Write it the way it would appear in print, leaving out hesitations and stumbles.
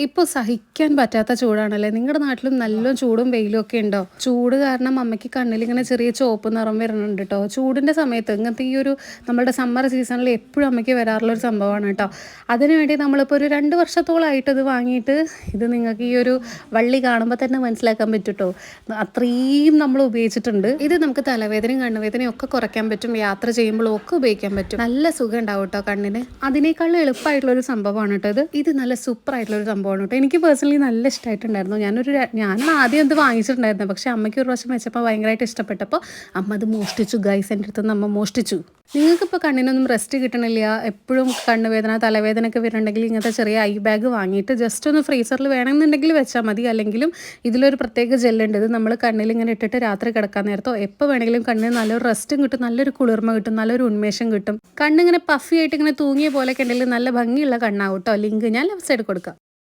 ഇപ്പോൾ സഹിക്കാൻ പറ്റാത്ത ചൂടാണല്ലേ? നിങ്ങളുടെ നാട്ടിലും നല്ല ചൂടും വെയിലും ഒക്കെ ഉണ്ടോ? ചൂട് കാരണം അമ്മയ്ക്ക് കണ്ണിലിങ്ങനെ ചെറിയ ചുവപ്പ് നിറം വരുന്നുണ്ട് കേട്ടോ. ചൂടിൻ്റെ സമയത്ത് ഇങ്ങനത്തെ ഈ ഒരു നമ്മുടെ സമ്മർ സീസണിൽ എപ്പോഴും അമ്മയ്ക്ക് വരാറുള്ളൊരു സംഭവമാണ് കേട്ടോ. അതിനുവേണ്ടി നമ്മളിപ്പോൾ ഒരു 2 വർഷത്തോളമായിട്ട് ഇത് വാങ്ങിയിട്ട് ഇത് നിങ്ങൾക്ക് ഈ ഒരു വള്ളി കാണുമ്പോൾ തന്നെ മനസ്സിലാക്കാൻ പറ്റും കേട്ടോ. അത്രയും നമ്മൾ ഉപയോഗിച്ചിട്ടുണ്ട്. ഇത് നമുക്ക് തലവേദനയും കണ്ണുവേദനയും ഒക്കെ കുറയ്ക്കാൻ പറ്റും. യാത്ര ചെയ്യുമ്പോഴും ഒക്കെ ഉപയോഗിക്കാൻ പറ്റും. നല്ല സുഖം ഉണ്ടാവും കേട്ടോ കണ്ണിന്. അതിനേക്കാളും എളുപ്പമായിട്ടുള്ളൊരു സംഭവമാണ് കേട്ടോ ഇത് നല്ല സൂപ്പർ ആയിട്ടുള്ളൊരു സംഭവമാണ് കേട്ടോ. എനിക്ക് പേഴ്സണലി നല്ല ഇഷ്ടമായിട്ടുണ്ടായിരുന്നു. ഞാൻ ആദ്യം അത് വാങ്ങിച്ചിട്ടുണ്ടായിരുന്നു. പക്ഷേ അമ്മയ്ക്ക് ഒരു പ്രാവശ്യം വെച്ചപ്പോൾ ഭയങ്കരമായിട്ട് ഇഷ്ടപ്പെട്ടപ്പോൾ അമ്മ അത് മോഷ്ടിച്ചു. ഗൈസ്, എൻ്റെ അടുത്ത് നിന്ന് അമ്മ മോഷ്ടിച്ചു. നിങ്ങൾക്കിപ്പോൾ കണ്ണിനൊന്നും റെസ്റ്റ് കിട്ടണില്ല, എപ്പോഴും കണ്ണുവേദന തലവേദന ഒക്കെ വരുന്നുണ്ടെങ്കിൽ ഇങ്ങനത്തെ ചെറിയ ഐ ബാഗ് വാങ്ങിയിട്ട് ജസ്റ്റ് ഒന്ന് ഫ്രീസറിൽ വേണമെന്നുണ്ടെങ്കിൽ വെച്ചാൽ മതി. അല്ലെങ്കിലും ഇതിലൊരു പ്രത്യേക ജെല്ലുണ്ട്. ഇത് നമ്മൾ കണ്ണിൽ ഇങ്ങനെ ഇട്ടിട്ട് രാത്രി കിടക്കാൻ നേരത്തോ എപ്പോൾ വേണമെങ്കിലും കണ്ണിന് നല്ലൊരു റെസ്റ്റും കിട്ടും, നല്ലൊരു കുളിർമ കിട്ടും, നല്ലൊരു ഉന്മേഷം കിട്ടും. കണ്ണിങ്ങനെ പഫി ആയിട്ട് ഇങ്ങനെ തൂങ്ങിയ പോലെയൊക്കെ ഉണ്ടെങ്കിൽ നല്ല ഭംഗിയുള്ള കണ്ണാവും കേട്ടോ. ലിങ്ക് ഞാൻ ലെഫ്റ്റ് സൈഡ് കൊടുക്കാം.